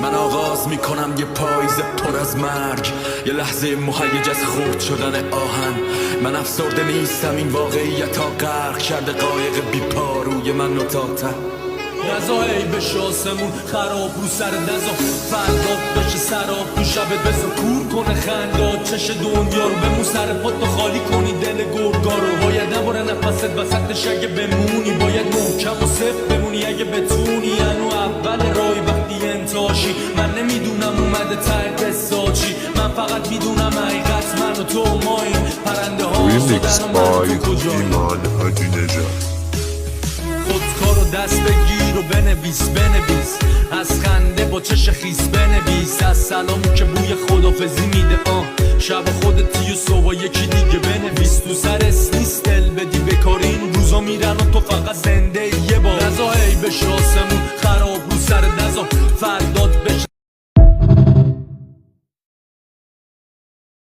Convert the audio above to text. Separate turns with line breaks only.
من آغاز میکنم یه پاییز پر از مرگ، یه لحظه مهیج از خرد شدن آهن. من افسرده نیستم، این واقعیت ها غرق کرده قایق بی پاروی من و تاته.
نزا ای بشه آسمون خراب رو سر نزا فرداد بشه سراب تو شبت بزا کور کنه خنداد چش دنیا رو بمون سر پات خالی کنی دل گرگا رو. باید نباره نفست وسطش اگه بمونی، باید محکم و صفت بمونی اگه بتونی. انو اول رای وقتی انتاشی من نمیدونم اومده ته قصه چی، من فقط میدونم حقیقت من و تو ماییم پرنده ها
Remixed by ایمان حاجی نژاد.
خودکارو دست بگیر و بنویس از خنده با چش خیس بنویس، از سلامو که بوی خدافزی میده شب خودتی و صبح یکی دیگه بنویس. تو سرس نیست دل بدی بکاری این روزا میرن و تو فقط زنده یه بار. نزا ای بشه آسمون